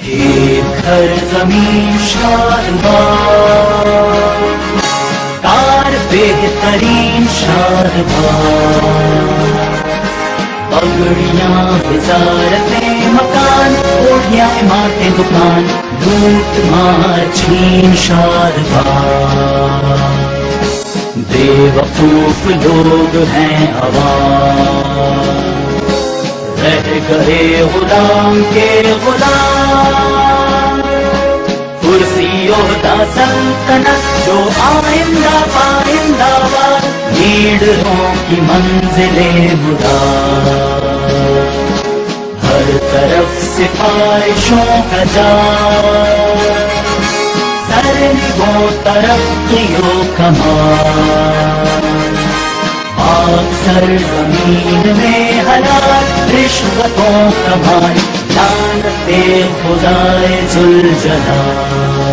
ایک گھر زمین شادباز، کار بہترین شادباز، پگڑیاں وزارتیں مکان، اوڑھیاں عمارتیں دکان، لوٹ مار چھین شادباز، بے وقوف لوگ ہیں عوام، رہ گئے غلام کے غلام، کرسی عہدہ سلطنت جو آئندہ پائندہ باد، لیڈروں کی منزل مراد، ہر طرف سفارشوں کا جال، سرنگوں ترقیوں کمال، آگ سرزمین میں حلال رشوتوں کمائی، لعنت خدائے ذوالجلال۔